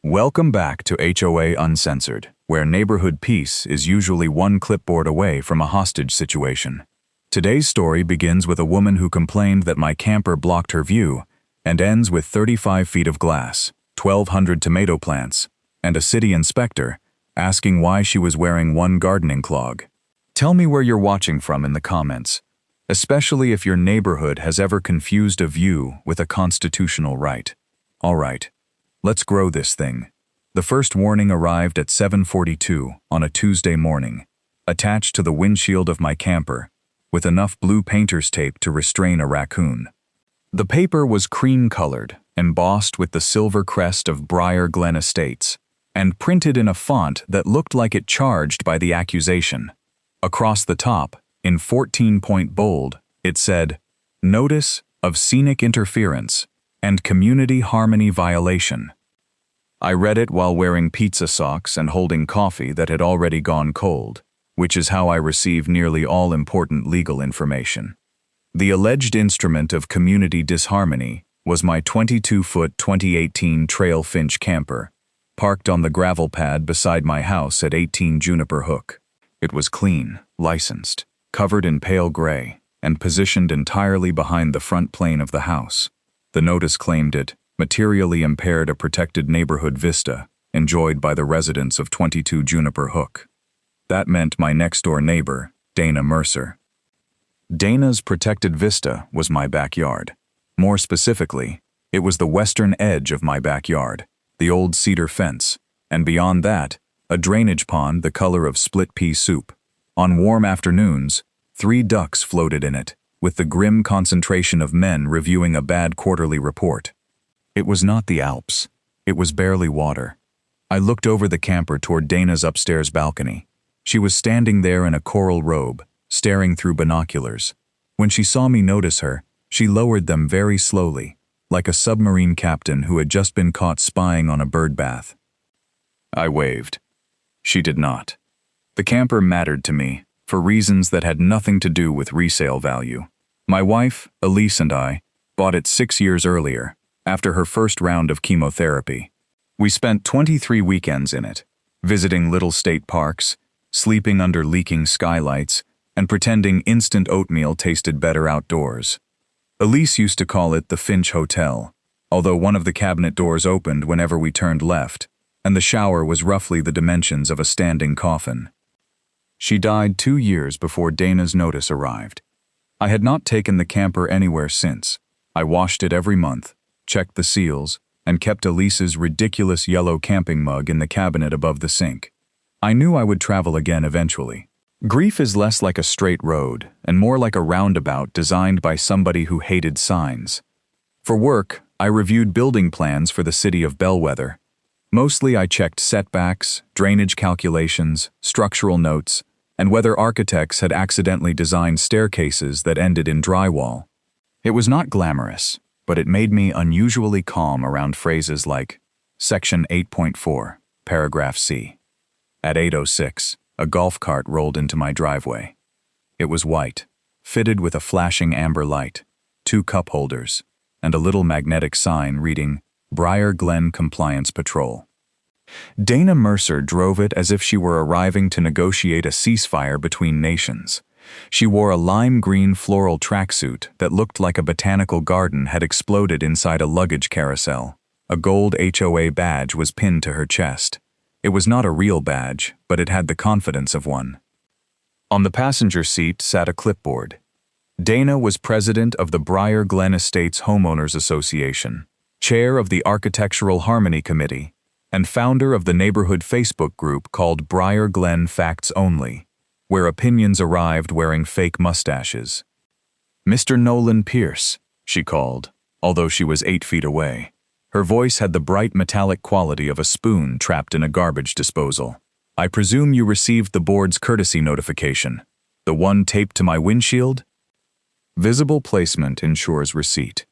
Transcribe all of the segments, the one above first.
Welcome back to HOA Uncensored, where neighborhood peace is usually one clipboard away from a hostage situation. Today's story begins with a woman who complained that my camper blocked her view and ends with 35 feet of glass, 1,200 tomato plants, and a city inspector asking why she was wearing one gardening clog. Tell me where you're watching from in the comments, especially if your neighborhood has ever confused a view with a constitutional right. All right. Let's grow this thing. The first warning arrived at 7:42 on a Tuesday morning, attached to the windshield of my camper, with enough blue painter's tape to restrain a raccoon. The paper was cream-colored, embossed with the silver crest of Briar Glen Estates, and printed in a font that looked like it charged by the accusation. Across the top, in 14-point bold, it said, "Notice of scenic interference and community harmony violation." I read it while wearing pizza socks and holding coffee that had already gone cold, which is how I receive nearly all important legal information. The alleged instrument of community disharmony was my 22-foot 2018 Trail Finch camper, parked on the gravel pad beside my house at 18 Juniper Hook. It was clean, licensed, covered in pale gray, and positioned entirely behind the front plane of the house. The notice claimed it materially impaired a protected neighborhood vista enjoyed by the residents of 22 Juniper Hook. That meant my next-door neighbor, Dana Mercer. Dana's protected vista was my backyard. More specifically, it was the western edge of my backyard, the old cedar fence, and beyond that, a drainage pond the color of split pea soup. On warm afternoons, 3 ducks floated in it, with the grim concentration of men reviewing a bad quarterly report. It was not the Alps. It was barely water. I looked over the camper toward Dana's upstairs balcony. She was standing there in a coral robe, staring through binoculars. When she saw me notice her, she lowered them very slowly, like a submarine captain who had just been caught spying on a bird bath. I waved. She did not. The camper mattered to me, for reasons that had nothing to do with resale value. My wife, Elise, and I bought it 6 years earlier, after her first round of chemotherapy. We spent 23 weekends in it, visiting little state parks, sleeping under leaking skylights, and pretending instant oatmeal tasted better outdoors. Elise used to call it the Finch Hotel, although one of the cabinet doors opened whenever we turned left, and the shower was roughly the dimensions of a standing coffin. She died 2 years before Dana's notice arrived. I had not taken the camper anywhere since. I washed it every month, checked the seals, and kept Elise's ridiculous yellow camping mug in the cabinet above the sink. I knew I would travel again eventually. Grief is less like a straight road and more like a roundabout designed by somebody who hated signs. For work, I reviewed building plans for the city of Bellwether. Mostly I checked setbacks, drainage calculations, structural notes, and whether architects had accidentally designed staircases that ended in drywall. It was not glamorous, but it made me unusually calm around phrases like Section 8.4, Paragraph C. At 8:06, a golf cart rolled into my driveway. It was white, fitted with a flashing amber light, 2 cup holders, and a little magnetic sign reading Briar Glen Compliance Patrol. Dana Mercer drove it as if she were arriving to negotiate a ceasefire between nations. She wore a lime green floral tracksuit that looked like a botanical garden had exploded inside a luggage carousel. A gold HOA badge was pinned to her chest. It was not a real badge, but it had the confidence of one. On the passenger seat sat a clipboard. Dana was president of the Briar Glen Estates Homeowners Association, chair of the Architectural Harmony Committee, and founder of the neighborhood Facebook group called Briar Glen Facts Only, where opinions arrived wearing fake mustaches. "Mr. Nolan Pierce," she called, although she was 8 feet away. Her voice had the bright metallic quality of a spoon trapped in a garbage disposal. "I presume you received the board's courtesy notification, the one taped to my windshield?" Visible placement ensures receipt.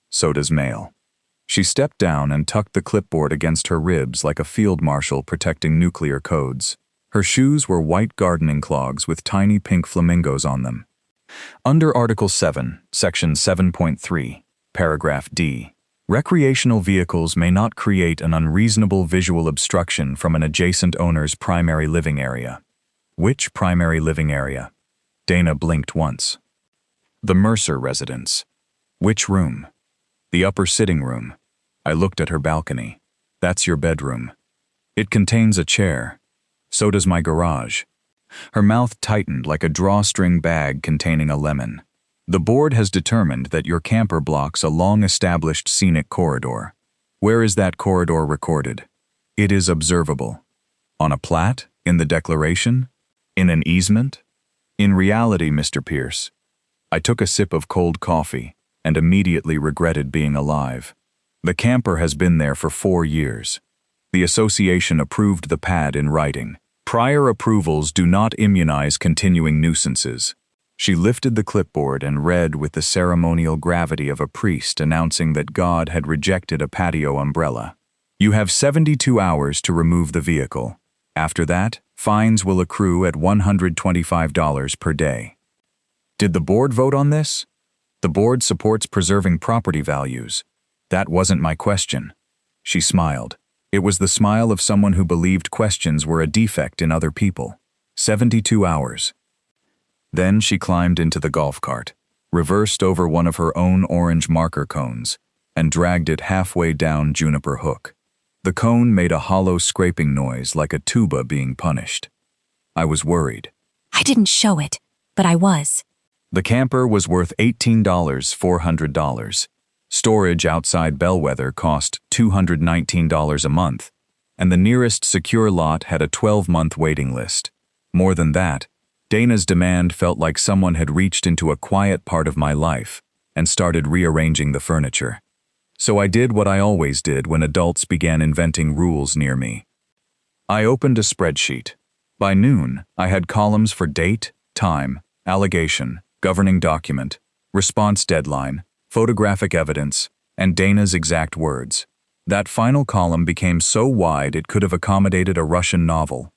So does mail. She stepped down and tucked the clipboard against her ribs like a field marshal protecting nuclear codes. Her shoes were white gardening clogs with tiny pink flamingos on them. Under Article 7, Section 7.3, Paragraph D, Recreational vehicles may not create an unreasonable visual obstruction from an adjacent owner's primary living area. Which primary living area? Dana blinked once. The Mercer residence. Which room? The upper sitting room. I looked at her balcony. That's your bedroom. It contains a chair. So does my garage. Her mouth tightened like a drawstring bag containing a lemon. The board has determined that your camper blocks a long-established scenic corridor. Where is that corridor recorded? It is observable. On a plat? In the declaration? In an easement? In reality, Mr. Pierce. I took a sip of cold coffee and immediately regretted being alive. The camper has been there for 4 years. The association approved the pad in writing. Prior approvals do not immunize continuing nuisances. She lifted the clipboard and read with the ceremonial gravity of a priest announcing that God had rejected a patio umbrella. You have 72 hours to remove the vehicle. After that, fines will accrue at $125 per day. Did the board vote on this? The board supports preserving property values. That wasn't my question. She smiled. It was the smile of someone who believed questions were a defect in other people. 72 hours. Then she climbed into the golf cart, reversed over one of her own orange marker cones, and dragged it halfway down Juniper Hook. The cone made a hollow scraping noise like a tuba being punished. I was worried. I didn't show it, but I was. The camper was worth $18,400. Storage outside Bellwether cost $219 a month, and the nearest secure lot had a 12-month waiting list. More than that, Dana's demand felt like someone had reached into a quiet part of my life and started rearranging the furniture. So I did what I always did when adults began inventing rules near me. I opened a spreadsheet. By noon, I had columns for date, time, allegation, governing document, response deadline, photographic evidence, and Dana's exact words. That final column became so wide it could have accommodated a Russian novel.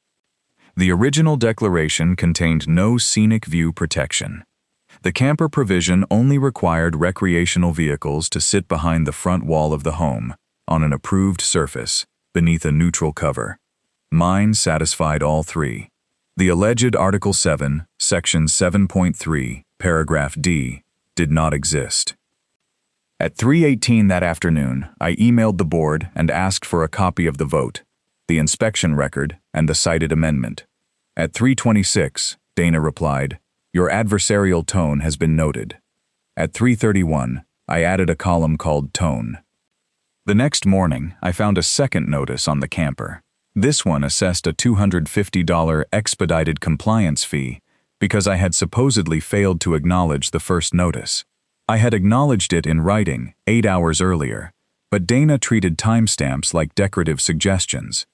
The original declaration contained no scenic view protection. The camper provision only required recreational vehicles to sit behind the front wall of the home, on an approved surface, beneath a neutral cover. Mine satisfied all three. The alleged Article 7, Section 7.3, Paragraph D, did not exist. At 3:18 that afternoon, I emailed the board and asked for a copy of the vote, the inspection record, and the cited amendment. At 3:26, Dana replied, "Your adversarial tone has been noted." At 3:31, I added a column called Tone. The next morning, I found a second notice on the camper. This one assessed a $250 expedited compliance fee because I had supposedly failed to acknowledge the first notice. I had acknowledged it in writing 8 hours earlier, but Dana treated timestamps like decorative suggestions.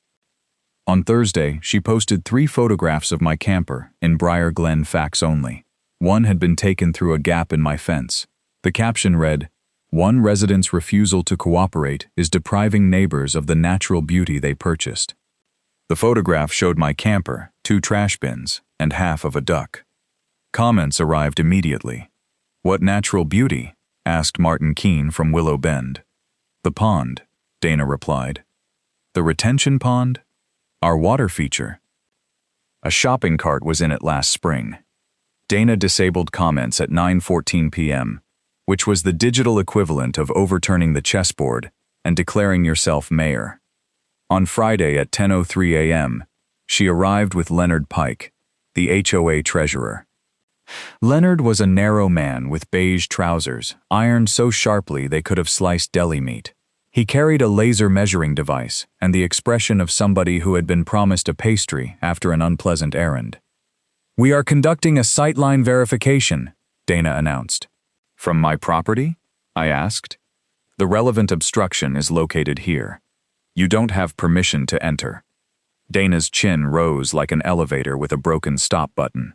On Thursday, she posted 3 photographs of my camper in Briar Glen fax only. One had been taken through a gap in my fence. The caption read, "One resident's refusal to cooperate is depriving neighbors of the natural beauty they purchased." The photograph showed my camper, 2 trash bins, and half of a duck. Comments arrived immediately. "What natural beauty?" asked Martin Keene from Willow Bend. "The pond," Dana replied. "The retention pond? Our water feature." A shopping cart was in it last spring. Dana disabled comments at 9:14 p.m., which was the digital equivalent of overturning the chessboard and declaring yourself mayor. On Friday at 10:03 a.m., she arrived with Leonard Pike, the HOA treasurer. Leonard was a narrow man with beige trousers, ironed so sharply they could have sliced deli meat. He carried a laser measuring device and the expression of somebody who had been promised a pastry after an unpleasant errand. "We are conducting a sightline verification," Dana announced. "From my property?" I asked. "The relevant obstruction is located here. You don't have permission to enter." Dana's chin rose like an elevator with a broken stop button.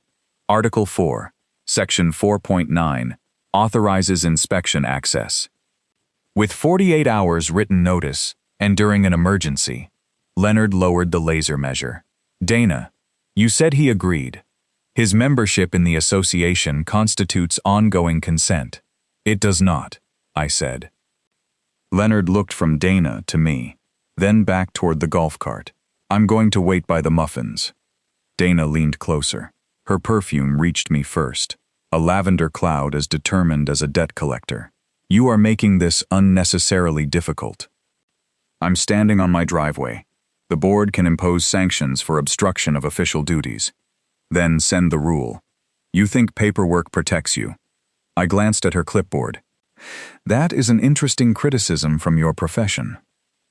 Article 4, Section 4.9, authorizes inspection access. With 48 hours written notice, and during an emergency, Leonard lowered the laser measure. "Dana, you said he agreed. His membership in the association constitutes ongoing consent." "It does not," I said. Leonard looked from Dana to me, then back toward the golf cart. I'm going to wait by the muffins. Dana leaned closer. Her perfume reached me first, a lavender cloud as determined as a debt collector. You are making this unnecessarily difficult. I'm standing on my driveway. The board can impose sanctions for obstruction of official duties. Then send the rule. You think paperwork protects you. I glanced at her clipboard. That is an interesting criticism from your profession.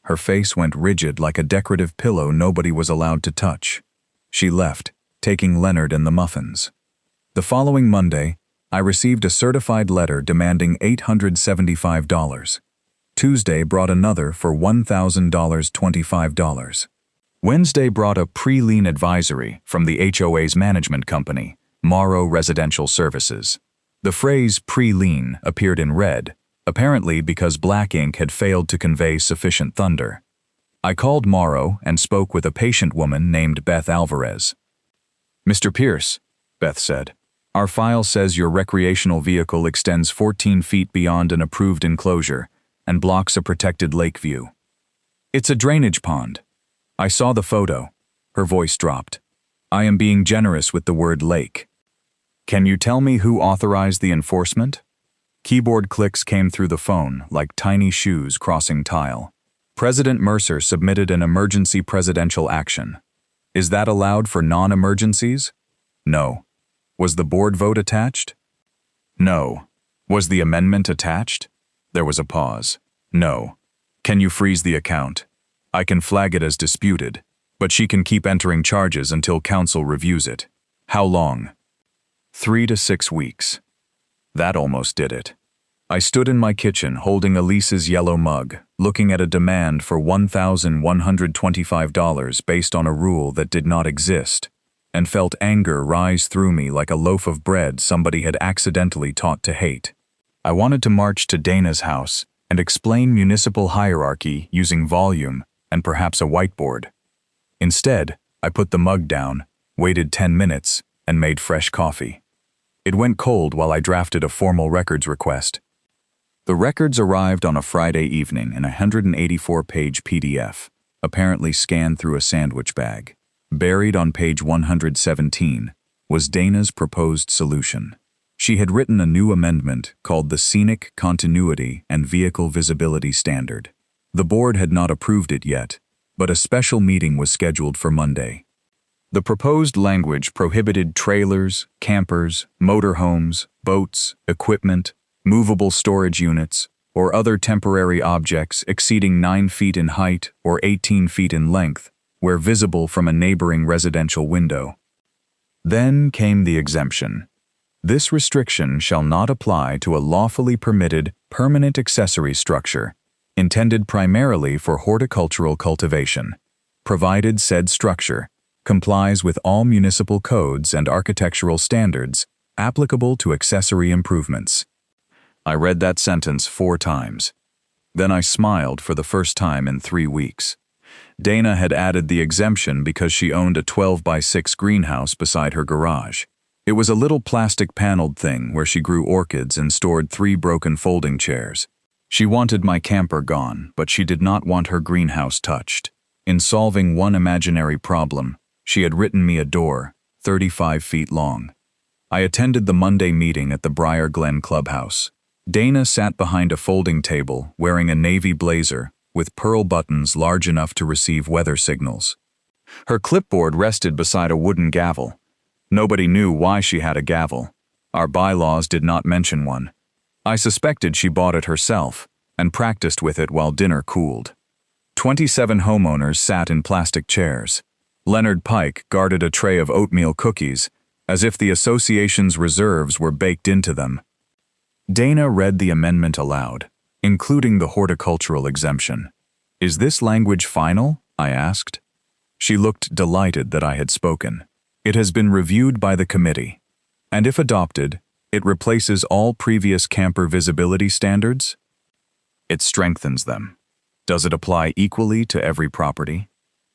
Her face went rigid like a decorative pillow nobody was allowed to touch. She left, taking Leonard and the muffins. The following Monday, I received a certified letter demanding $875. Tuesday brought another for $1,025. Wednesday brought a pre-lien advisory from the HOA's management company, Morrow Residential Services. The phrase pre-lien appeared in red, apparently because black ink had failed to convey sufficient thunder. I called Morrow and spoke with a patient woman named Beth Alvarez. Mr. Pierce, Beth said, our file says your recreational vehicle extends 14 feet beyond an approved enclosure and blocks a protected lake view. It's a drainage pond. I saw the photo. Her voice dropped. I am being generous with the word lake. Can you tell me who authorized the enforcement? Keyboard clicks came through the phone like tiny shoes crossing tile. President Mercer submitted an emergency presidential action. Is that allowed for non-emergencies? No. Was the board vote attached? No. Was the amendment attached? There was a pause. No. Can you freeze the account? I can flag it as disputed, but she can keep entering charges until council reviews it. How long? 3 to 6 weeks. That almost did it. I stood in my kitchen holding Elise's yellow mug, looking at a demand for $1,125 based on a rule that did not exist, and felt anger rise through me like a loaf of bread somebody had accidentally taught to hate. I wanted to march to Dana's house and explain municipal hierarchy using volume and perhaps a whiteboard. Instead, I put the mug down, waited 10 minutes, and made fresh coffee. It went cold while I drafted a formal records request. The records arrived on a Friday evening in a 184-page PDF, apparently scanned through a sandwich bag. Buried on page 117 was Dana's proposed solution. She had written a new amendment called the Scenic Continuity and Vehicle Visibility Standard. The board had not approved it yet, but a special meeting was scheduled for Monday. The proposed language prohibited trailers, campers, motorhomes, boats, equipment, movable storage units, or other temporary objects exceeding 9 feet in height or 18 feet in length, where visible from a neighboring residential window. Then came the exemption. This restriction shall not apply to a lawfully permitted permanent accessory structure intended primarily for horticultural cultivation, provided said structure complies with all municipal codes and architectural standards applicable to accessory improvements. I read that sentence 4 times. Then I smiled for the first time in 3 weeks. Dana had added the exemption because she owned a 12-by-6 greenhouse beside her garage. It was a little plastic-paneled thing where she grew orchids and stored 3 broken folding chairs. She wanted my camper gone, but she did not want her greenhouse touched. In solving one imaginary problem, she had written me a door, 35 feet long. I attended the Monday meeting at the Briar Glen Clubhouse. Dana sat behind a folding table wearing a navy blazer with pearl buttons large enough to receive weather signals. Her clipboard rested beside a wooden gavel. Nobody knew why she had a gavel. Our bylaws did not mention one. I suspected she bought it herself and practiced with it while dinner cooled. 27 homeowners sat in plastic chairs. Leonard Pike guarded a tray of oatmeal cookies, as if the association's reserves were baked into them. Dana read the amendment aloud, including the horticultural exemption. Is this language final? I asked. She looked delighted that I had spoken. It has been reviewed by the committee, and if adopted, it replaces all previous camper visibility standards? It strengthens them. Does it apply equally to every property?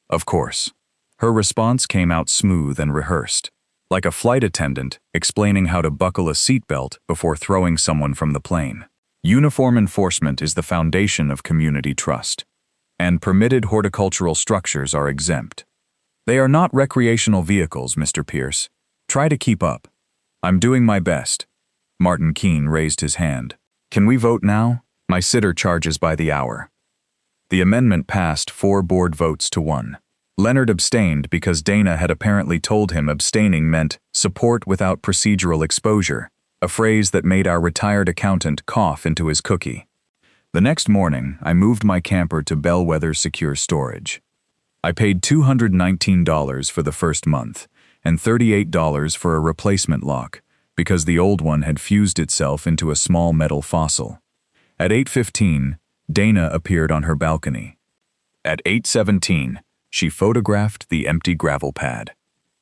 Of course. Her response came out smooth and rehearsed, like a flight attendant explaining how to buckle a seatbelt before throwing someone from the plane. Uniform enforcement is the foundation of community trust, and permitted horticultural structures are exempt. They are not recreational vehicles, Mr. Pierce. Try to keep up. I'm doing my best. Martin Keene raised his hand. Can we vote now? My sitter charges by the hour. The amendment passed 4 board votes to 1. Leonard abstained because Dana had apparently told him abstaining meant support without procedural exposure, a phrase that made our retired accountant cough into his cookie. The next morning, I moved my camper to Bellwether Secure Storage. I paid $219 for the first month and $38 for a replacement lock because the old one had fused itself into a small metal fossil. At 8:15, Dana appeared on her balcony. At 8:17, she photographed the empty gravel pad.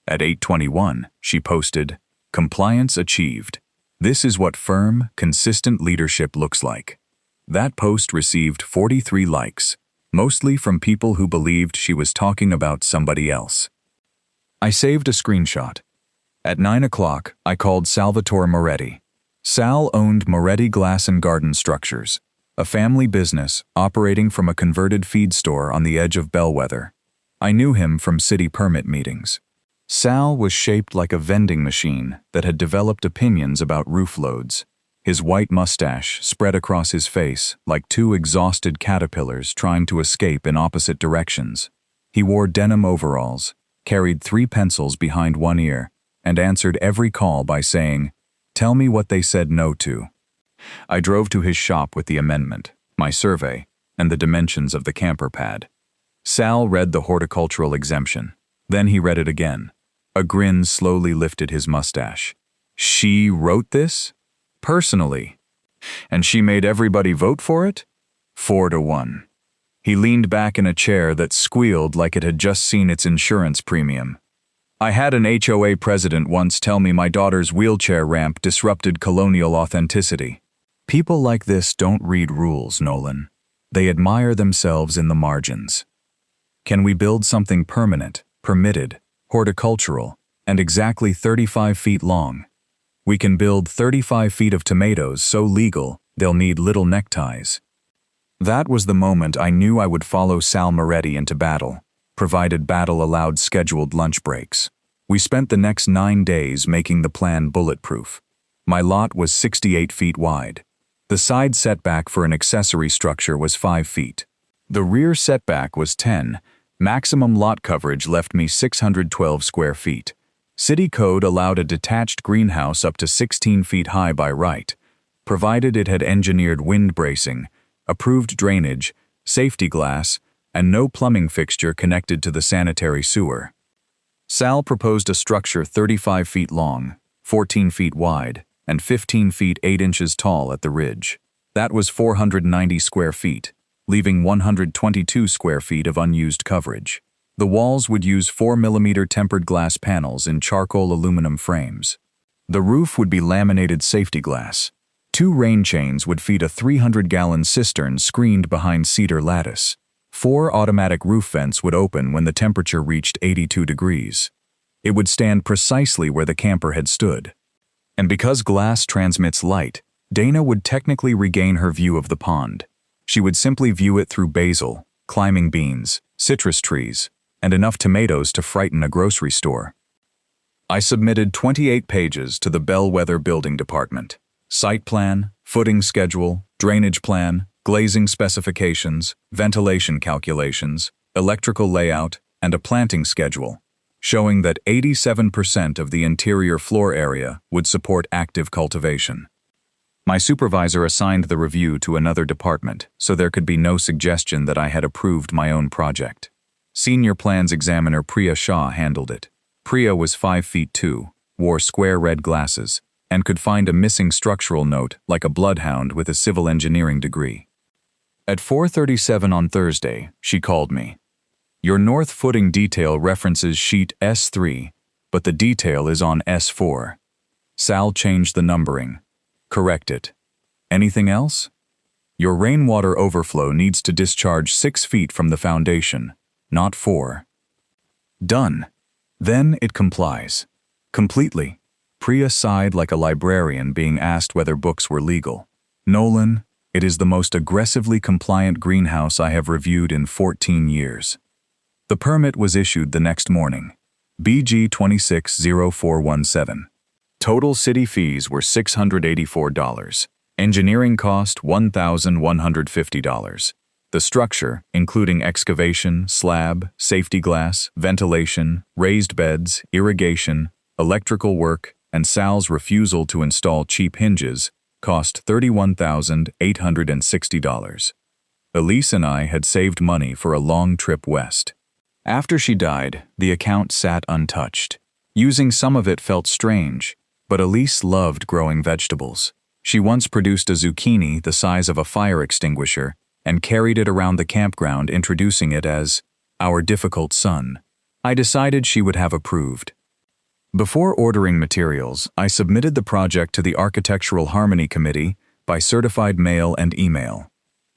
At 8:21, she posted, "Compliance achieved. This is what firm, consistent leadership looks like." That post received 43 likes, mostly from people who believed she was talking about somebody else. I saved a screenshot. At 9 o'clock, I called Salvatore Moretti. Sal owned Moretti Glass and Garden Structures, a family business operating from a converted feed store on the edge of Bellwether. I knew him from city permit meetings. Sal was shaped like a vending machine that had developed opinions about roof loads. His white mustache spread across his face like 2 exhausted caterpillars trying to escape in opposite directions. He wore denim overalls, carried 3 pencils behind one ear, and answered every call by saying, "Tell me what they said no to." I drove to his shop with the amendment, my survey, and the dimensions of the camper pad. Sal read the horticultural exemption. Then he read it again. A grin slowly lifted his mustache. She wrote this? Personally. And she made everybody vote for it? 4-1. He leaned back in a chair that squealed like it had just seen its insurance premium. I had an HOA president once tell me my daughter's wheelchair ramp disrupted colonial authenticity. People like this don't read rules, Nolan. They admire themselves in the margins. Can we build something permanent, permitted, horticultural, and exactly 35 feet long? We can build 35 feet of tomatoes so legal they'll need little neckties. That was the moment I knew I would follow Sal Moretti into battle, provided battle allowed scheduled lunch breaks. We spent the next 9 days making the plan bulletproof. My lot was 68 feet wide. The side setback for an accessory structure was 5 feet. The rear setback was 10. Maximum lot coverage left me 612 square feet. City code allowed a detached greenhouse up to 16 feet high by right, provided it had engineered wind bracing, approved drainage, safety glass, and no plumbing fixture connected to the sanitary sewer. Sal proposed a structure 35 feet long, 14 feet wide, and 15 feet 8 inches tall at the ridge. That was 490 square feet, leaving 122 square feet of unused coverage. The walls would use 4mm tempered glass panels in charcoal aluminum frames. The roof would be laminated safety glass. 2 rain chains would feed a 300-gallon cistern screened behind cedar lattice. 4 automatic roof vents would open when the temperature reached 82 degrees. It would stand precisely where the camper had stood. And because glass transmits light, Dana would technically regain her view of the pond. She would simply view it through basil, climbing beans, citrus trees, and enough tomatoes to frighten a grocery store. I submitted 28 pages to the Bellwether Building Department. Site plan, footing schedule, drainage plan, glazing specifications, ventilation calculations, electrical layout, and a planting schedule, showing that 87% of the interior floor area would support active cultivation. My supervisor assigned the review to another department, so there could be no suggestion that I had approved my own project. Senior plans examiner Priya Shah handled it. Priya was 5 feet 2, wore square red glasses, and could find a missing structural note like a bloodhound with a civil engineering degree. At 4:37 on Thursday, she called me. Your north footing detail references sheet S3, but the detail is on S4. Sal changed the numbering. Correct it. Anything else? Your rainwater overflow needs to discharge 6 feet from the foundation, not 4. Done. Then it complies. Completely. Priya sighed like a librarian being asked whether books were legal. Nolan, It is the most aggressively compliant greenhouse I have reviewed in 14 years. The permit was issued the next morning. BG 260417. Total city fees were $684. Engineering cost $1,150. The structure, including excavation, slab, safety glass, ventilation, raised beds, irrigation, electrical work, and Sal's refusal to install cheap hinges, cost $31,860. Elise and I had saved money for a long trip west. After she died, the account sat untouched. Using some of it felt strange, but Elise loved growing vegetables. She once produced a zucchini the size of a fire extinguisher and carried it around the campground, introducing it as our difficult son. I decided she would have approved. Before ordering materials, I submitted the project to the Architectural Harmony Committee by certified mail and email.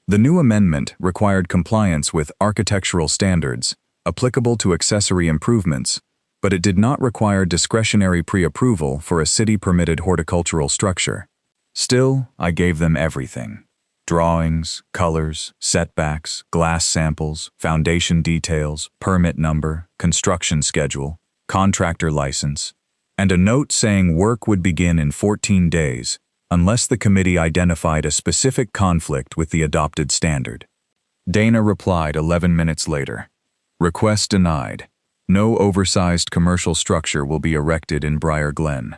The new amendment required compliance with architectural standards applicable to accessory improvements, but it did not require discretionary pre-approval for a city-permitted horticultural structure. Still, I gave them everything: drawings, colors, setbacks, glass samples, foundation details, permit number, construction schedule, contractor license, and a note saying work would begin in 14 days unless the committee identified a specific conflict with the adopted standard. Dana replied 11 minutes later. Request denied. No oversized commercial structure will be erected in Briar Glen.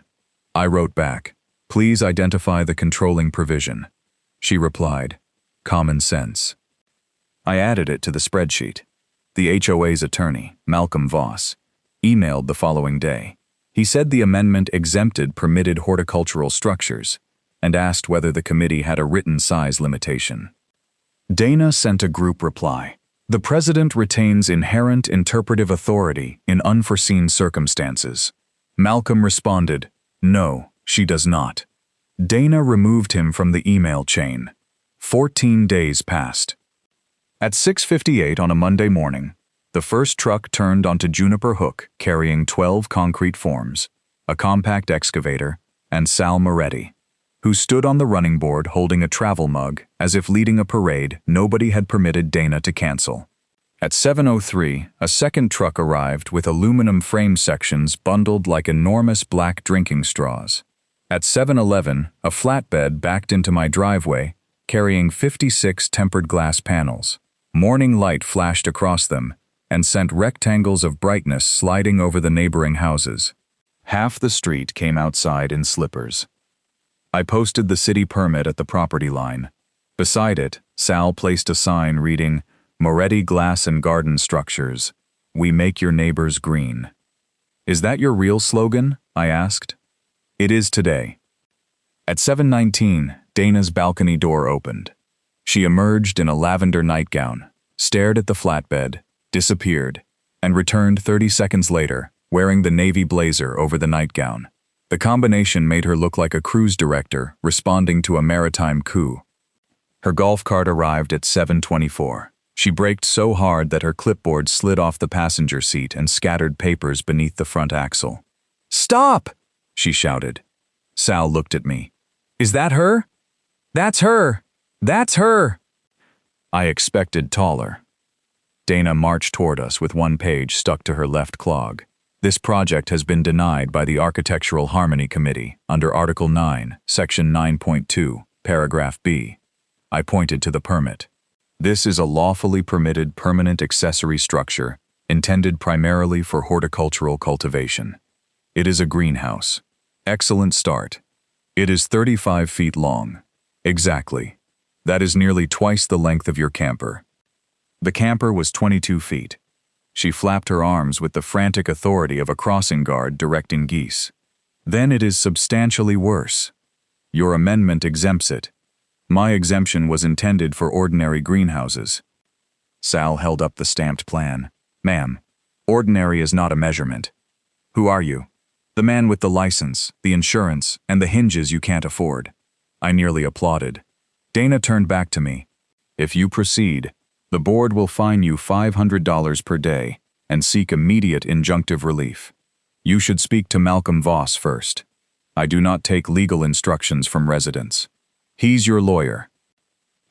I wrote back, please identify the controlling provision. She replied, common sense. I added it to the spreadsheet. The HOA's attorney, Malcolm Voss, emailed the following day. He said the amendment exempted permitted horticultural structures and asked whether the committee had a written size limitation. Dana sent a group reply. The president retains inherent interpretive authority in unforeseen circumstances. Malcolm responded, no, she does not. Dana removed him from the email chain. 14 days passed. At 6:58 on a Monday morning, the first truck turned onto Juniper Hook carrying 12 concrete forms, a compact excavator, and Sal Moretti, who stood on the running board holding a travel mug as if leading a parade nobody had permitted Dana to cancel. At 7:03, a second truck arrived with aluminum frame sections bundled like enormous black drinking straws. At 7:11, a flatbed backed into my driveway, carrying 56 tempered glass panels. Morning light flashed across them and sent rectangles of brightness sliding over the neighboring houses. Half the street came outside in slippers. I posted the city permit at the property line. Beside it, Sal placed a sign reading, Moretti Glass and Garden Structures. We make your neighbors green. Is that your real slogan? I asked. It is today. At 7:19, Dana's balcony door opened. She emerged in a lavender nightgown, stared at the flatbed, disappeared, and returned 30 seconds later, wearing the navy blazer over the nightgown. The combination made her look like a cruise director responding to a maritime coup. Her golf cart arrived at 7:24. She braked so hard that her clipboard slid off the passenger seat and scattered papers beneath the front axle. "Stop!" she shouted. Sal looked at me. "Is that her?" "That's her! That's her!" I expected taller. Dana marched toward us with one page stuck to her left clog. This project has been denied by the Architectural Harmony Committee under Article 9, Section 9.2, Paragraph B. I pointed to the permit. This is a lawfully permitted permanent accessory structure intended primarily for horticultural cultivation. It is a greenhouse. Excellent start. It is 35 feet long. Exactly. That is nearly twice the length of your camper. The camper was 22 feet. She flapped her arms with the frantic authority of a crossing guard directing geese. Then it is substantially worse. Your amendment exempts it. My exemption was intended for ordinary greenhouses. Sal held up the stamped plan. Ma'am, ordinary is not a measurement. Who are you? The man with the license, the insurance, and the hinges you can't afford. I nearly applauded. Dana turned back to me. If you proceed, the board will fine you $500 per day and seek immediate injunctive relief. You should speak to Malcolm Voss first. I do not take legal instructions from residents. He's your lawyer.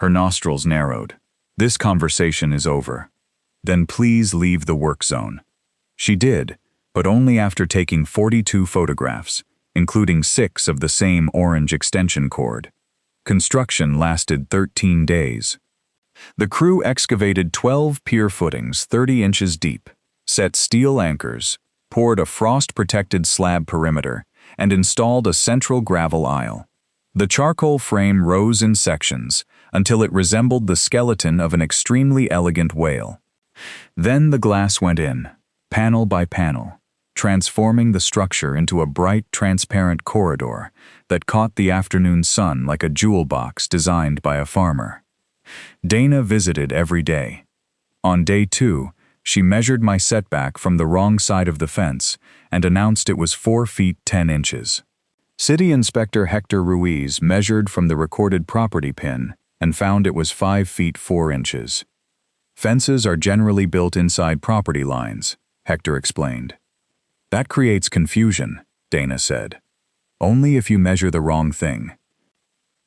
Her nostrils narrowed. This conversation is over. Then please leave the work zone. She did, but only after taking 42 photographs, including 6 of the same orange extension cord. Construction lasted 13 days. The crew excavated 12 pier footings 30 inches deep, set steel anchors, poured a frost-protected slab perimeter, and installed a central gravel aisle. The charcoal frame rose in sections until it resembled the skeleton of an extremely elegant whale. Then the glass went in, panel by panel, transforming the structure into a bright, transparent corridor that caught the afternoon sun like a jewel box designed by a farmer. Dana visited every day. On day 2, she measured my setback from the wrong side of the fence and announced it was 4 feet 10 inches. City Inspector Hector Ruiz measured from the recorded property pin and found it was 5 feet 4 inches. Fences are generally built inside property lines, Hector explained. That creates confusion, Dana said. Only if you measure the wrong thing.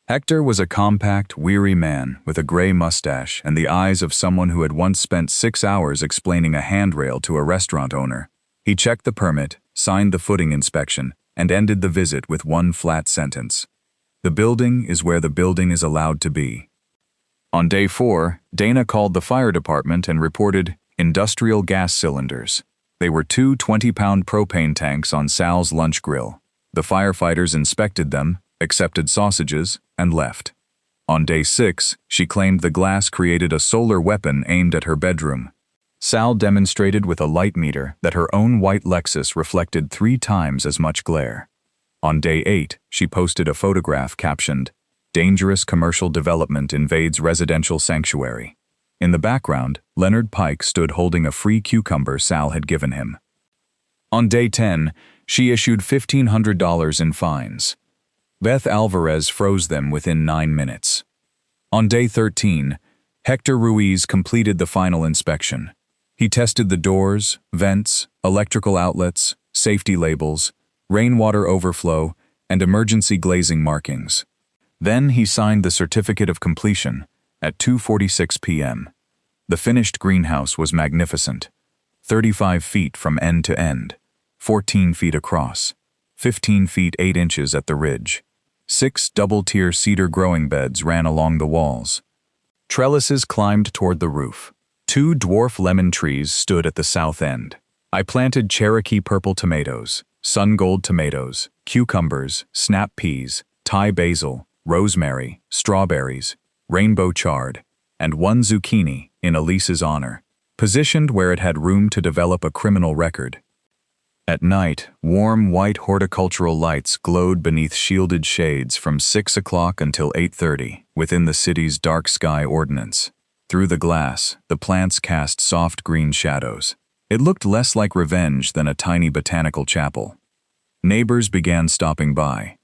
Hector was a compact, weary man with a gray mustache and the eyes of someone who had once spent 6 hours explaining a handrail to a restaurant owner. He checked the permit, signed the footing inspection, and ended the visit with one flat sentence. The building is where the building is allowed to be. On day 4, Dana called the fire department and reported industrial gas cylinders. They were 2 20-pound propane tanks on Sal's lunch grill. The firefighters inspected them, accepted sausages, and left. On day 6, she claimed the glass created a solar weapon aimed at her bedroom. Sal demonstrated with a light meter that her own white Lexus reflected 3 times as much glare. On day 8, she posted a photograph captioned, "Dangerous commercial development invades residential sanctuary." In the background, Leonard Pike stood holding a free cucumber Sal had given him. On day 10, she issued $1,500 in fines. Beth Alvarez froze them within 9 minutes. On day 13, Hector Ruiz completed the final inspection. He tested the doors, vents, electrical outlets, safety labels, rainwater overflow, and emergency glazing markings. Then he signed the certificate of completion at 2:46 p.m. The finished greenhouse was magnificent, 35 feet from end to end, 14 feet across, 15 feet 8 inches at the ridge. 6 double-tier cedar growing beds ran along the walls. Trellises climbed toward the roof. 2 dwarf lemon trees stood at the south end. I planted Cherokee purple tomatoes, sun gold tomatoes, cucumbers, snap peas, Thai basil, rosemary, strawberries, rainbow chard, and 1 zucchini in Elise's honor, positioned where it had room to develop a criminal record. At night, warm white horticultural lights glowed beneath shielded shades from 6 o'clock until 8:30 within the city's dark sky ordinance. Through the glass, the plants cast soft green shadows. It looked less like revenge than a tiny botanical chapel. Neighbors began stopping by.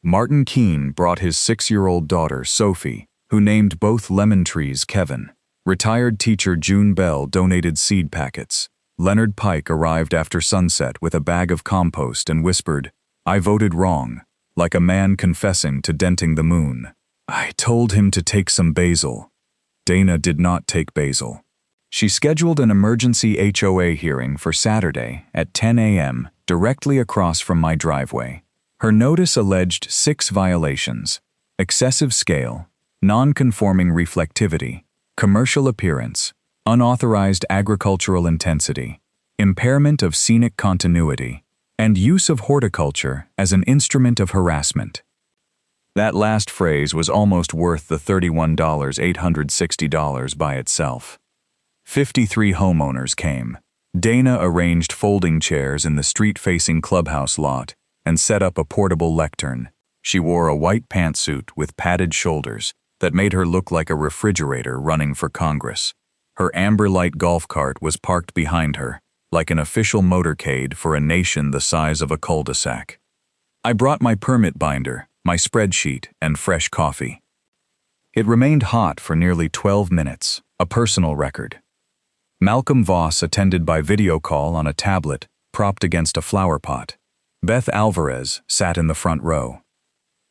Martin Keene brought his 6-year-old daughter, Sophie, who named both lemon trees Kevin. Retired teacher June Bell donated seed packets. Leonard Pike arrived after sunset with a bag of compost and whispered, "I voted wrong," like a man confessing to denting the moon. I told him to take some basil. Dana did not take basil. She scheduled an emergency HOA hearing for Saturday at 10 a.m. directly across from my driveway. Her notice alleged 6 violations: excessive scale, non-conforming reflectivity, commercial appearance, unauthorized agricultural intensity, impairment of scenic continuity, and use of horticulture as an instrument of harassment. That last phrase was almost worth the $31,860 by itself. 53 homeowners came. Dana arranged folding chairs in the street-facing clubhouse lot and set up a portable lectern. She wore a white pantsuit with padded shoulders that made her look like a refrigerator running for Congress. Her amber light golf cart was parked behind her, like an official motorcade for a nation the size of a cul-de-sac. I brought my permit binder, my spreadsheet, and fresh coffee. It remained hot for nearly 12 minutes, a personal record. Malcolm Voss attended by video call on a tablet propped against a flower pot. Beth Alvarez sat in the front row.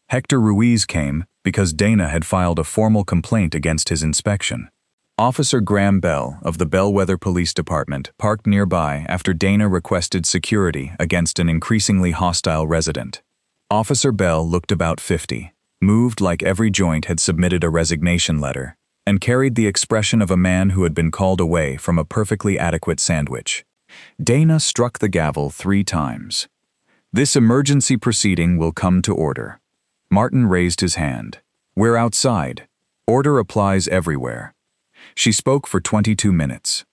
Hector Ruiz came, because Dana had filed a formal complaint against his inspection. Officer Graham Bell of the Bellwether Police Department parked nearby after Dana requested security against an increasingly hostile resident. Officer Bell looked about 50, moved like every joint had submitted a resignation letter, and carried the expression of a man who had been called away from a perfectly adequate sandwich. Dana struck the gavel 3 times. "This emergency proceeding will come to order." Martin raised his hand. "We're outside. Order applies everywhere." She spoke for 22 minutes.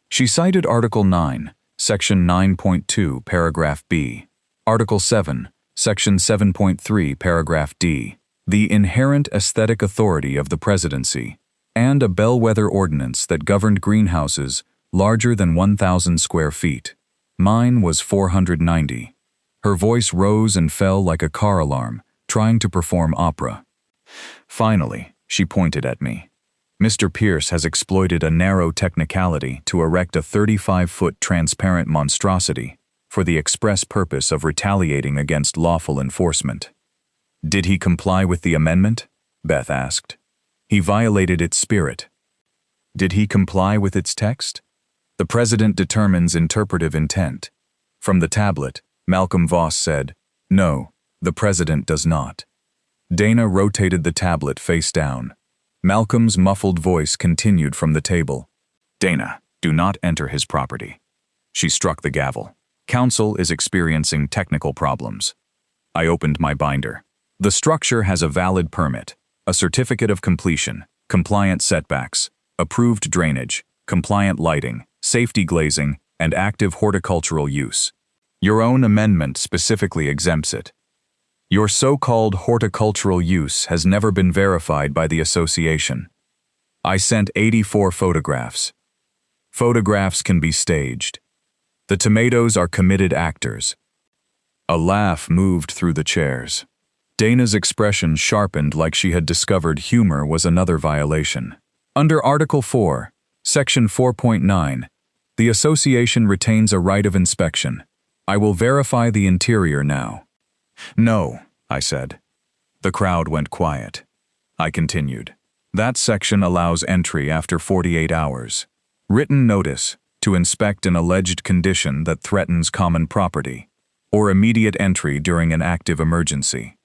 She cited Article 9, Section 9.2, Paragraph B, Article 7, Section 7.3, Paragraph D, the inherent aesthetic authority of the presidency, and a bellwether ordinance that governed greenhouses larger than 1,000 square feet. Mine was 490. Her voice rose and fell like a car alarm, trying to perform opera. Finally, she pointed at me. "Mr. Pierce has exploited a narrow technicality to erect a 35-foot transparent monstrosity for the express purpose of retaliating against lawful enforcement." "Did he comply with the amendment?" Beth asked. "He violated its spirit." "Did he comply with its text?" "The President determines interpretive intent." From the tablet, Malcolm Voss said, "No, the President does not." Dana rotated the tablet face down. Malcolm's muffled voice continued from the table. "Dana, do not enter his property." She struck the gavel. "Council is experiencing technical problems." I opened my binder. "The structure has a valid permit, a certificate of completion, compliant setbacks, approved drainage, compliant lighting, safety glazing, and active horticultural use. Your own amendment specifically exempts it. Your so-called horticultural use has never been verified by the association. I sent 84 photographs. Photographs can be staged. The tomatoes are committed actors." A laugh moved through the chairs. Dana's expression sharpened like she had discovered humor was another violation. "Under Article 4, Section 4.9, the association retains a right of inspection. I will verify the interior now." "No," I said. The crowd went quiet. I continued. "That section allows entry after 48 hours. Written notice to inspect an alleged condition that threatens common property, or immediate entry during an active emergency.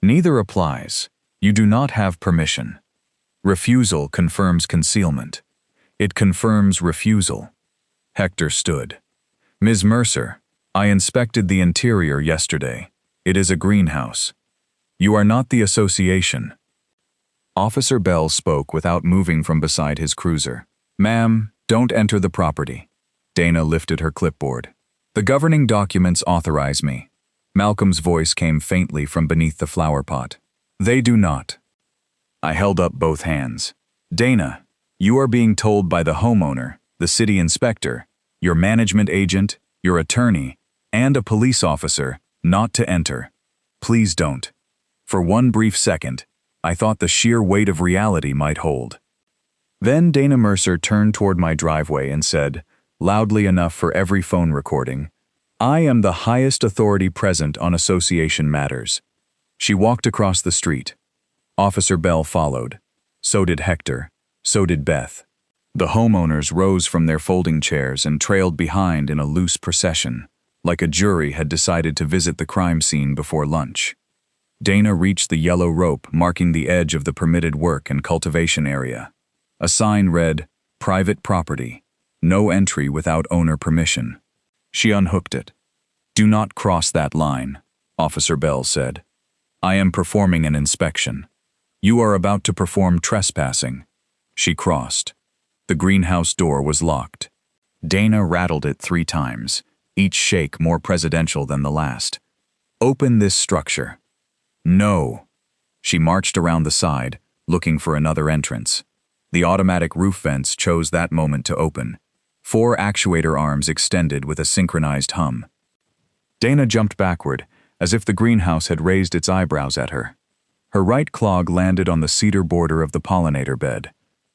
Neither applies. You do not have permission. Refusal confirms concealment. It confirms refusal." Hector stood. "Ms. Mercer, I inspected the interior yesterday. It is a greenhouse. You are not the association." Officer Bell spoke without moving from beside his cruiser. "Ma'am, don't enter the property." Dana lifted her clipboard. "The governing documents authorize me." Malcolm's voice came faintly from beneath the flower pot. "They do not." I held up both hands. "Dana, you are being told by the homeowner, the city inspector, your management agent, your attorney, and a police officer not to enter. Please don't." For one brief second, I thought the sheer weight of reality might hold. Then Dana Mercer turned toward my driveway and said, loudly enough for every phone recording, "I am the highest authority present on association matters." She walked across the street. Officer Bell followed. So did Hector. So did Beth. The homeowners rose from their folding chairs and trailed behind in a loose procession, like a jury had decided to visit the crime scene before lunch. Dana reached the yellow rope marking the edge of the permitted work and cultivation area. A sign read, "Private property. No entry without owner permission." She unhooked it. "Do not cross that line," Officer Bell said. "I am performing an inspection. You are about to perform trespassing." She crossed. The greenhouse door was locked. Dana rattled it 3 times, each shake more presidential than the last. "Open this structure." "No." She marched around the side, looking for another entrance. The automatic roof vents chose that moment to open. 4 actuator arms extended with a synchronized hum. Dana jumped backward, as if the greenhouse had raised its eyebrows at her. Her right clog landed on the cedar border of the pollinator bed.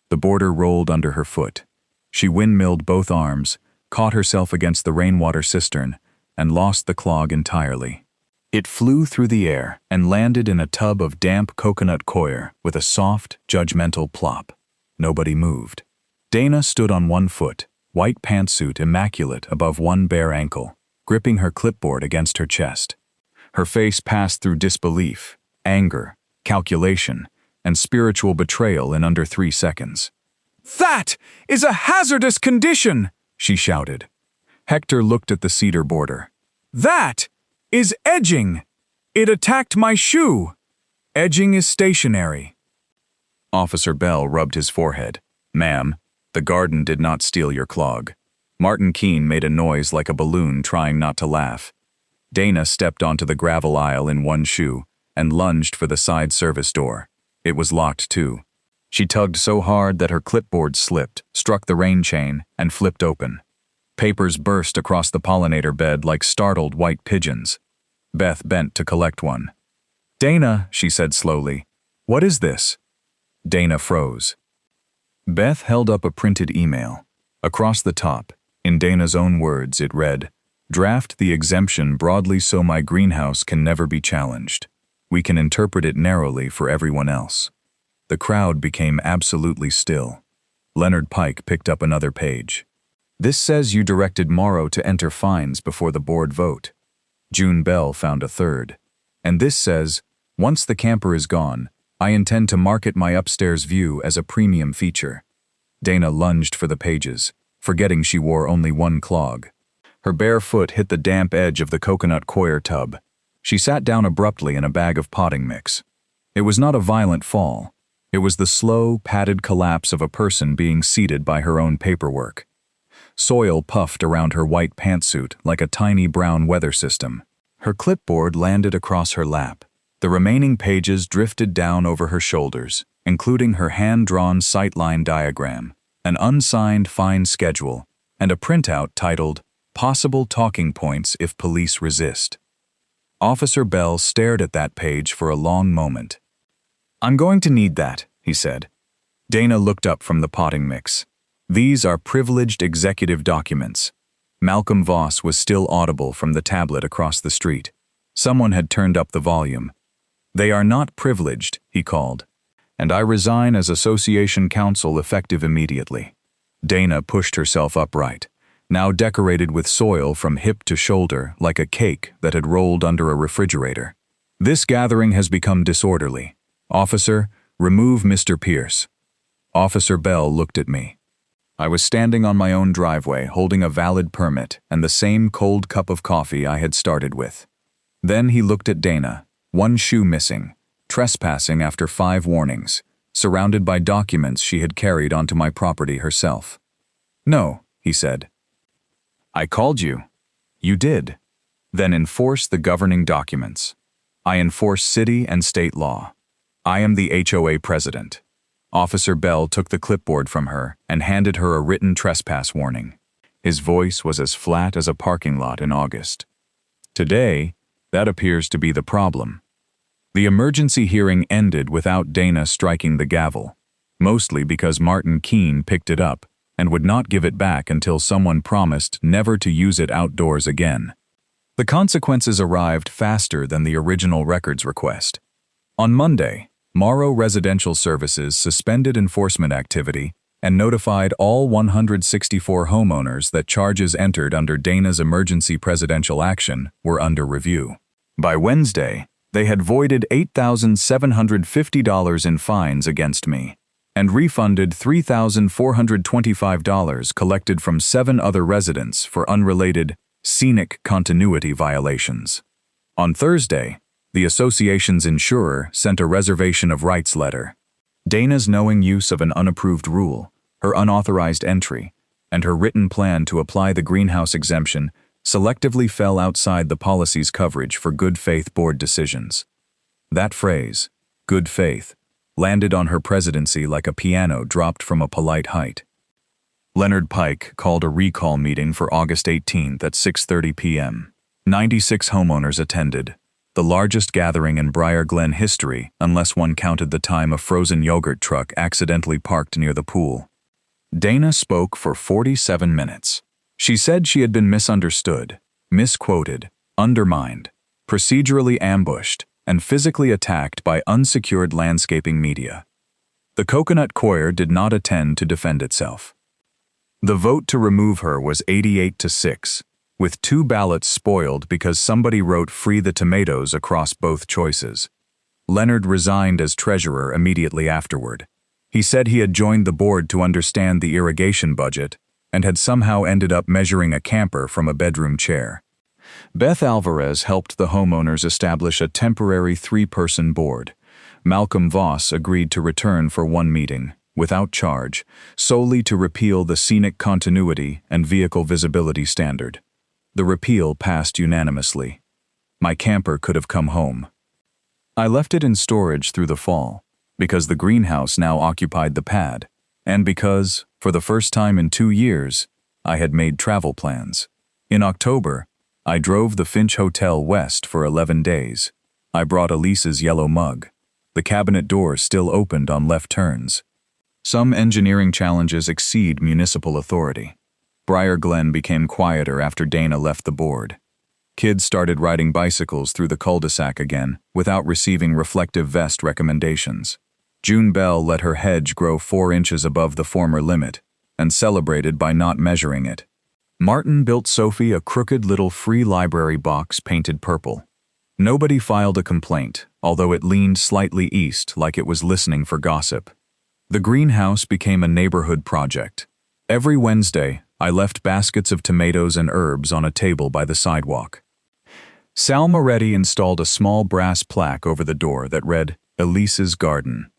The border rolled under her foot. She windmilled both arms, caught herself against the rainwater cistern, and lost the clog entirely. It flew through the air and landed in a tub of damp coconut coir with a soft, judgmental plop. Nobody moved. Dana stood on one foot, white pantsuit immaculate above one bare ankle, gripping her clipboard against her chest. Her face passed through disbelief, anger, calculation, and spiritual betrayal in under 3 seconds. "That is a hazardous condition!" she shouted. Hector looked at the cedar border. "That is edging! It attacked my shoe! Edging is stationary." Officer Bell rubbed his forehead. "Ma'am, the garden did not steal your clog." Martin Keene made a noise like a balloon trying not to laugh. Dana stepped onto the gravel aisle in one shoe and lunged for the side service door. It was locked too. She tugged so hard that her clipboard slipped, struck the rain chain, and flipped open. Papers burst across the pollinator bed like startled white pigeons. Beth bent to collect one. "Dana," she said slowly, "what is this?" Dana froze. Beth held up a printed email. Across the top, in Dana's own words, it read, "Draft the exemption broadly so my greenhouse can never be challenged. We can interpret it narrowly for everyone else." The crowd became absolutely still. Leonard Pike picked up another page. "This says you directed Morrow to enter fines before the board vote." June Bell found a third. "And this says, once the camper is gone, I intend to market my upstairs view as a premium feature." Dana lunged for the pages, forgetting she wore only one clog. Her bare foot hit the damp edge of the coconut coir tub. She sat down abruptly in a bag of potting mix. It was not a violent fall. It was the slow, padded collapse of a person being seated by her own paperwork. Soil puffed around her white pantsuit like a tiny brown weather system. Her clipboard landed across her lap. The remaining pages drifted down over her shoulders, including her hand-drawn sightline diagram, an unsigned fine schedule, and a printout titled, "Possible Talking Points if Police Resist." Officer Bell stared at that page for a long moment. "I'm going to need that," he said. Dana looked up from the potting mix. "These are privileged executive documents." Malcolm Voss was still audible from the tablet across the street. Someone had turned up the volume. "They are not privileged," he called. "And I resign as association counsel effective immediately." Dana pushed herself upright, now decorated with soil from hip to shoulder like a cake that had rolled under a refrigerator. "This gathering has become disorderly. Officer, remove Mr. Pierce." Officer Bell looked at me. I was standing on my own driveway holding a valid permit and the same cold cup of coffee I had started with. Then he looked at Dana, one shoe missing, trespassing after 5 warnings, surrounded by documents she had carried onto my property herself. "No," he said. "I called you." "You did." "Then enforce the governing documents." "I enforce city and state law. I am the HOA president." Officer Bell took the clipboard from her and handed her a written trespass warning. His voice was as flat as a parking lot in August. Today, that appears to be the problem. The emergency hearing ended without Dana striking the gavel, mostly because Martin Keene picked it up and would not give it back until someone promised never to use it outdoors again. The consequences arrived faster than the original records request. On Monday, Morrow Residential Services suspended enforcement activity and notified all 164 homeowners that charges entered under Dana's emergency presidential action were under review. By Wednesday, they had voided $8,750 in fines against me and refunded $3,425 collected from 7 other residents for unrelated scenic continuity violations. On Thursday, the association's insurer sent a reservation of rights letter. Dana's knowing use of an unapproved rule, her unauthorized entry, and her written plan to apply the greenhouse exemption selectively fell outside the policy's coverage for good faith board decisions. That phrase, good faith, landed on her presidency like a piano dropped from a polite height. Leonard Pike called a recall meeting for August 18th at 6:30 p.m. 96 homeowners attended, the largest gathering in Briar Glen history unless one counted the time a frozen yogurt truck accidentally parked near the pool. Dana spoke for 47 minutes. She said she had been misunderstood, misquoted, undermined, procedurally ambushed, and physically attacked by unsecured landscaping media. The Coconut Choir did not attend to defend itself. The vote to remove her was 88-6, with 2 ballots spoiled because somebody wrote "Free the Tomatoes" across both choices. Leonard resigned as treasurer immediately afterward. He said he had joined the board to understand the irrigation budget and had somehow ended up measuring a camper from a bedroom chair. Beth Alvarez helped the homeowners establish a temporary 3-person board. Malcolm Voss agreed to return for 1 meeting, without charge, solely to repeal the scenic continuity and vehicle visibility standard. The repeal passed unanimously. My camper could have come home. I left it in storage through the fall, because the greenhouse now occupied the pad, and because, for the first time in 2 years, I had made travel plans. In October, I drove the Finch Hotel west for 11 days. I brought Elise's yellow mug. The cabinet door still opened on left turns. Some engineering challenges exceed municipal authority. Briar Glen became quieter after Dana left the board. Kids started riding bicycles through the cul-de-sac again without receiving reflective vest recommendations. June Bell let her hedge grow 4 inches above the former limit and celebrated by not measuring it. Martin built Sophie a crooked little free library box painted purple. Nobody filed a complaint, although it leaned slightly east like it was listening for gossip. The greenhouse became a neighborhood project. Every Wednesday, I left baskets of tomatoes and herbs on a table by the sidewalk. Sal Moretti installed a small brass plaque over the door that read, "Elise's Garden."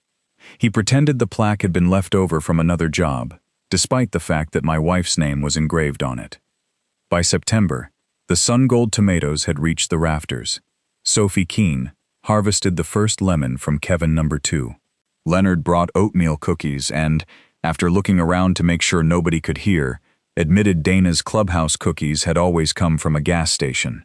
He pretended the plaque had been left over from another job, despite the fact that my wife's name was engraved on it. By September, the Sungold tomatoes had reached the rafters. Sophie Keene harvested the first lemon from Kevin No. 2. Leonard brought oatmeal cookies and, after looking around to make sure nobody could hear, admitted Dana's clubhouse cookies had always come from a gas station.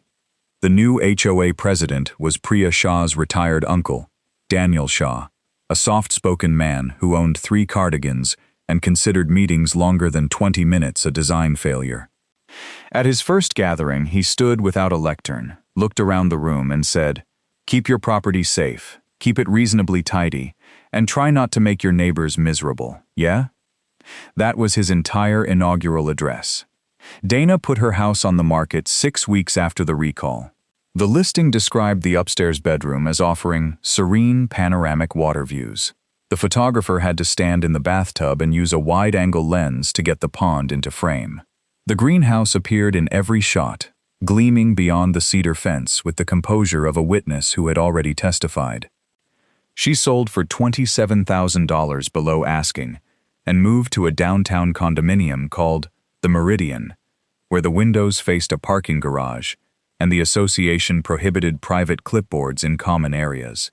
The new HOA president was Priya Shah's retired uncle, Daniel Shah, a soft-spoken man who owned 3 cardigans and considered meetings longer than 20 minutes a design failure. At his first gathering, he stood without a lectern, looked around the room and said, "Keep your property safe, keep it reasonably tidy, and try not to make your neighbors miserable, yeah?" That was his entire inaugural address. Dana put her house on the market 6 weeks after the recall. The listing described the upstairs bedroom as offering serene panoramic water views. The photographer had to stand in the bathtub and use a wide-angle lens to get the pond into frame. The greenhouse appeared in every shot, gleaming beyond the cedar fence with the composure of a witness who had already testified. She sold for $27,000 below asking and moved to a downtown condominium called the Meridian, where the windows faced a parking garage and the association prohibited private clipboards in common areas.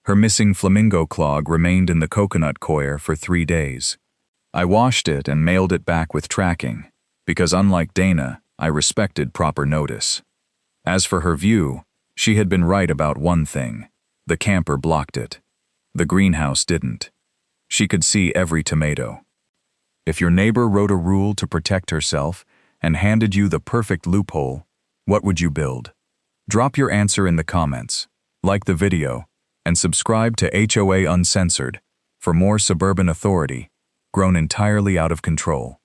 Her missing flamingo clog remained in the Coconut Choir for 3 days. I washed it and mailed it back with tracking, because unlike Dana, I respected proper notice. As for her view, she had been right about one thing. The camper blocked it. The greenhouse didn't. She could see every tomato. If your neighbor wrote a rule to protect herself and handed you the perfect loophole, what would you build? Drop your answer in the comments, like the video, and subscribe to HOA Uncensored for more suburban authority, grown entirely out of control.